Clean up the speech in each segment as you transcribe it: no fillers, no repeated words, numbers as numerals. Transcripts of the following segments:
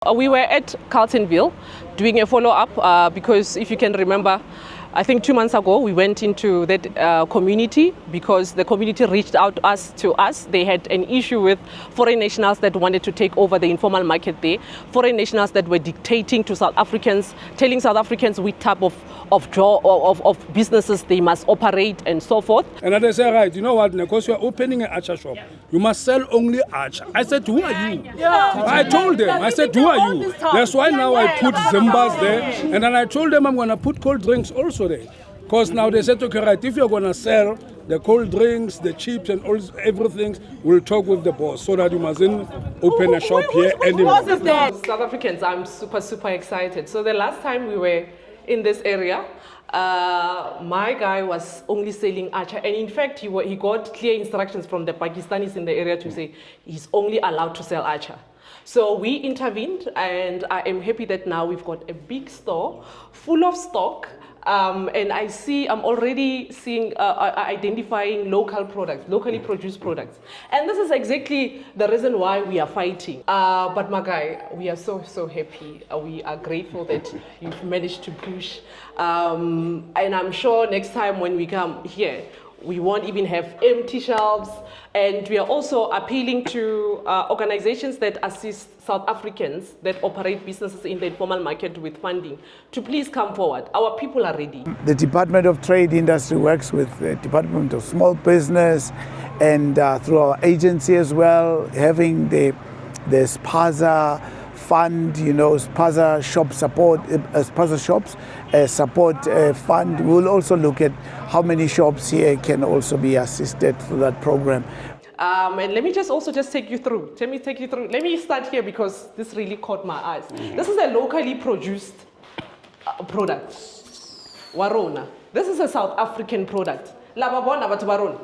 We were at Carltonville doing a follow-up because if you can remember, I think 2 months ago we went into that community because the community reached out to us. They had an issue with foreign nationals that wanted to take over the informal market there. Foreign nationals that were dictating to South Africans, telling South Africans which type of businesses they must operate and so forth. And they say, right, you know what, because you're opening an archer shop, you must sell only archer. I said, who are you? I told them, I said, who are you? That's why now I put Zimbas there. And then I told them I'm going to put cold drinks also there. Because now they said, okay, right, if you're going to sell the cold drinks, the chips and all everything, we'll talk with the boss so that you mustn't open a shop here anymore. South Africans, I'm super excited. So the last time we were in this area, my guy was only selling archer, and in fact he got clear instructions from the Pakistanis in the area to say he's only allowed to sell archer. So we intervened, and I am happy that now we've got a big store full of stock. And I'm already seeing, identifying local products, locally produced products. And this is exactly the reason why we are fighting. But my guy, we are so happy. We are grateful that you've managed to push. And I'm sure next time when we come here, we won't even have empty shelves. And we are also appealing to organizations that assist South Africans that operate businesses in the informal market with funding to please come forward. Our people are ready. The Department of Trade Industry works with the Department of Small Business and through our agency as well, having the Spaza fund, Spaza shop support, Spaza shops support fund. We'll also look at how many shops here can also be assisted through that program. And let me just take you through. Let me start here because this really caught my eyes. This is a locally produced product. Warona. This is a South African product. Lababona but Warona.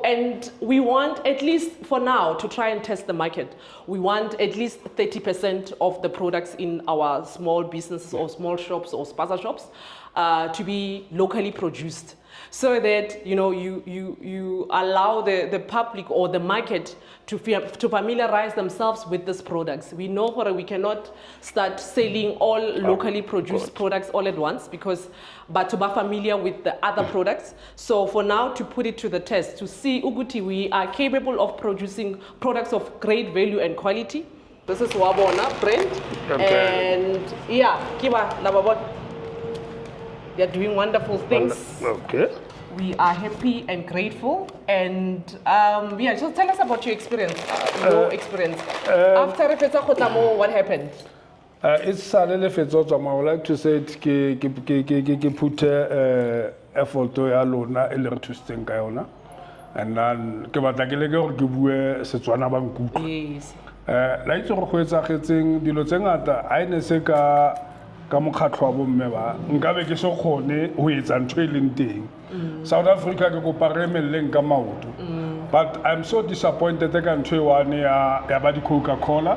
And we want, at least for now, to try and test the market. We want at least 30% of the products in our small businesses or small shops or spaza shops to be locally produced, so that you allow the public or the market to familiarize themselves with these products. We know that we cannot start selling all locally produced products all at once but to be familiar with the other products. So for now, to put it to the test, to see Uguti, we are capable of producing products of great value and quality. This is Wabona brand. Okay. And yeah, Kiba Lababot. They're doing wonderful things. Okay. We are happy and grateful. And just tell us about your experience. After Refetsa Khotamo, what happened? It's a little bit I would like to say that put effort to alona electricity kayona. And then ke batla ke leke ke bue Setswana ba nkutlwa. Yes. La itse go khwetsa khetseng dilo tse ngata a ine se ka mokgatlho wa bomme ba nkabe ke se khone ho etsa ntwe leng teng. South Africa ke go paremelleng ka maoto. But I'm so disappointed ka ntwe one ya ba di Coca-Cola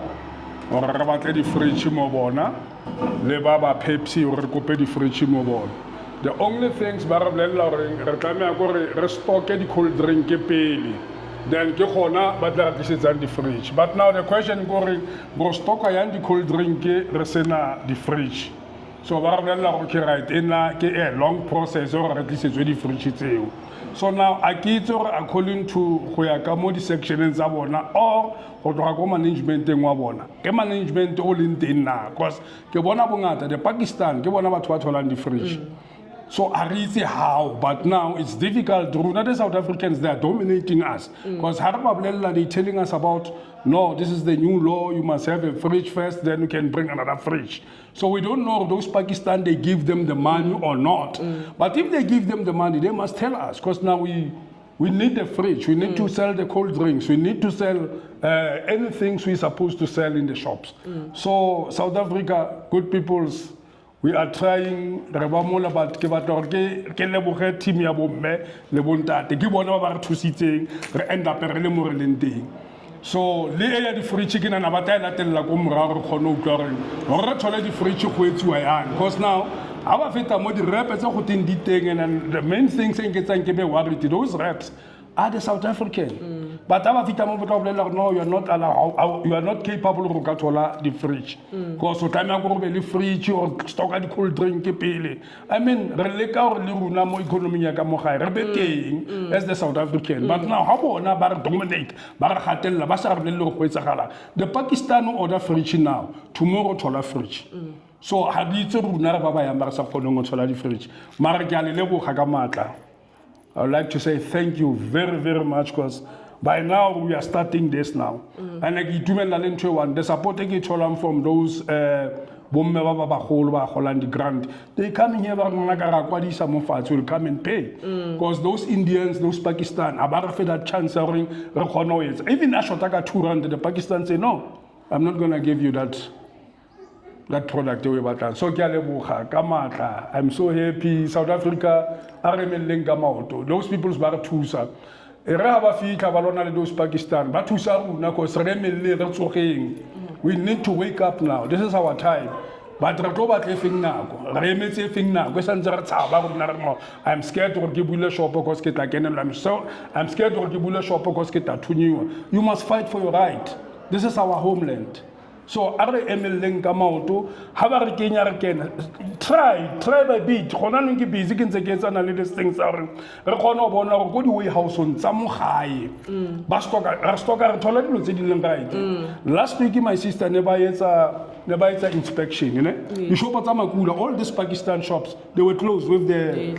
or re batle di fridge mo bona le ba Pepsi or re kope di fridge mo bona. The only things ba re bolella hore re tlameha go re stock di cold drink pele. Then ke gona ba tla tlisetsang di fridge. But now the question go re go stock ya di cold drink re sena di fridge. So ba re bolella gore ke right ena ke a long process or re tlisetswe di fridge tseo. So now I get according to go ya ka mo di sections tsa bona or go tloga go management wa bona. Ke management o leng teng na because ke bona bongata the Pakistan ke bona batho ba tholang di fridge. So I really see how, but now it's difficult. The South Africans, they are dominating us. Because they're telling us about, no, this is the new law, you must have a fridge first, then you can bring another fridge. So we don't know if those Pakistan, they give them the money or not. But if they give them the money, they must tell us. Because now we need the fridge, we need to sell the cold drinks, we need to sell anything we're supposed to sell in the shops. So South Africa, good peoples, we are trying re ba mola but ke batla gore ke leboge team ya bomme le bontate ke bona ba re thusitseng re end up re le mo re leng teng. So le ya di free chicken na ba tla latella go moraro re khone utlwa gore re thole di free chicken go etsiwa yang because now aba feta mo di reps tse go teng di teng and the main thing se nketsang ke be worried those reps are the South African. But I'm no, you are not allowed, you are not capable of the fridge. Because so time I go to the fridge or stock the cold drink. I mean, releka or liruna mo economy yaka mo high, rebeting as the South African. But now how about na bar dominate, bar hatel la basar lelo kwetsagala. The Pakistan order fridge now, tomorrow tola fridge. So habitse runa ba ba ya bar sa khonong tola di fridge. Mara ke a le leboga ka matla. I would like to say thank you very, very much because by now we are starting this now. And like the support I get from those Holland grant. They come in here will come and pay. Because those Indians, those Pakistan, about that chance even Ashotaka 200, the Pakistan say no, I'm not gonna give you that product away. So I'm so happy. South Africa, those people's bar tusa. Those Pakistan, but we need to wake up now. This is our time. But I'm scared to give you a shop because I'm scared to give you a shop because you must fight for your right. This is our homeland. So, try by bit. Honanungi busy can take us and these things are a good way house on some high. Bastoka toilet. Last week, my sister never had an inspection. You know, you shop at Tamakula, all these Pakistan shops, they were closed with the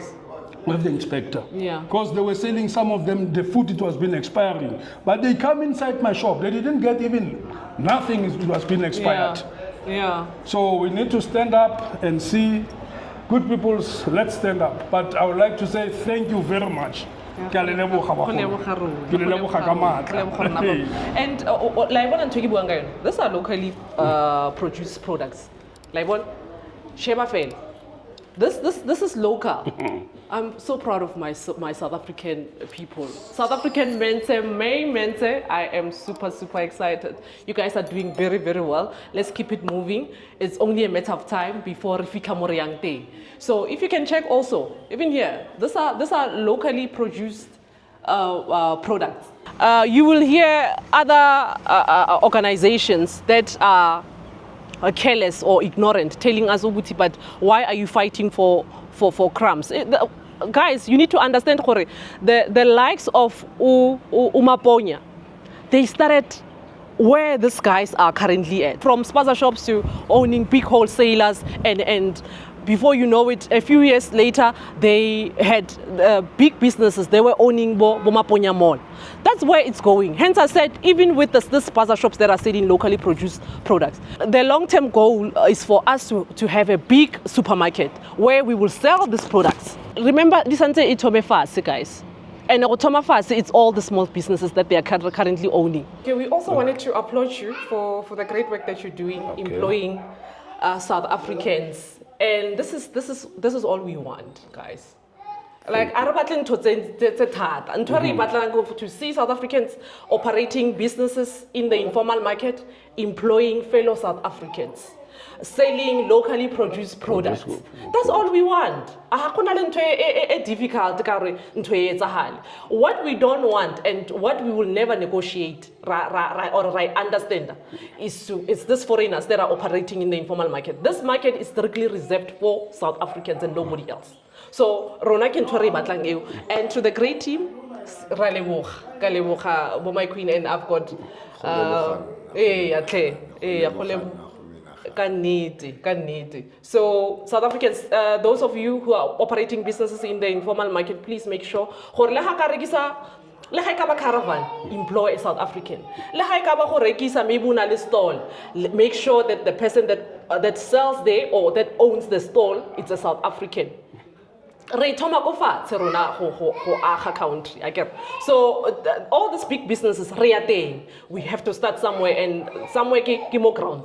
inspector. Yeah. Because they were selling some of them, the food it was been expiring. But they come inside my shop, they didn't get even nothing, it was been expired. Yeah. So we need to stand up and see good people's, let's stand up. But I would like to say thank you very much. And these are locally produced products. Sheba Fail. This is local. I'm so proud of my South African people. South African Mente, I am super excited. You guys are doing very, very well. Let's keep it moving. It's only a matter of time before Rifika Moriang Day. So if you can check also, even here, these are locally produced products. You will hear other organizations that are careless or ignorant telling us, but why are you fighting for crumbs? Guys, you need to understand the likes of Umaponya, they started where these guys are currently at, from spaza shops to owning big wholesalers, and before you know it, a few years later, they had big businesses. They were owning Bomaponya Mall. That's where it's going. Hence, I said, even with these spaza shops that are selling locally produced products, the long-term goal is for us to have a big supermarket where we will sell these products. Remember, Lisante Itome Fasi, guys. And Otoma Fasi, it's all the small businesses that they are currently owning. Okay, we also wanted to applaud you for the great work that you're doing, employing South Africans. And this is all we want, guys. Like, to see South Africans operating businesses in the informal market, employing fellow South Africans, selling locally produced products. That's all we want. What we don't want and what we will never negotiate or understand is these foreigners that are operating in the informal market. This market is strictly reserved for South Africans and nobody else. So, and to the great team, my queen, and I've got so South Africans, those of you who are operating businesses in the informal market, please make sure caravan, employ a South African. Make sure that the person that sells there or that owns the stall, it's a South African. So all these big businesses, we have to start somewhere, and somewhere ground.